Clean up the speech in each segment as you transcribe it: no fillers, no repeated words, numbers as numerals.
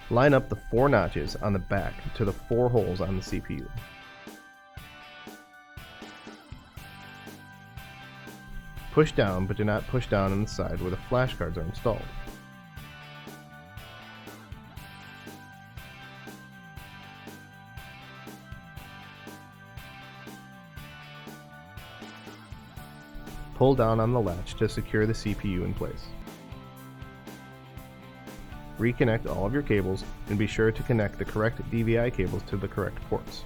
Line up the 4 notches on the back to the 4 holes on the CPU. Push down, but do not push down on the side where the flashcards are installed. Pull down on the latch to secure the CPU in place. Reconnect all of your cables and be sure to connect the correct DVI cables to the correct ports.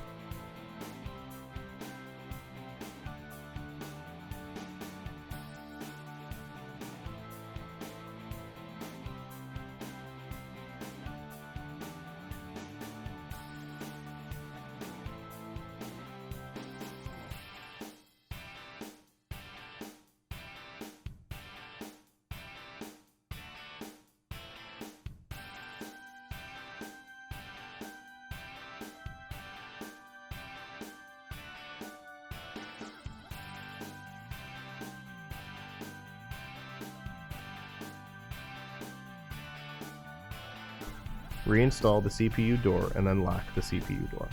Reinstall the CPU door and then lock the CPU door.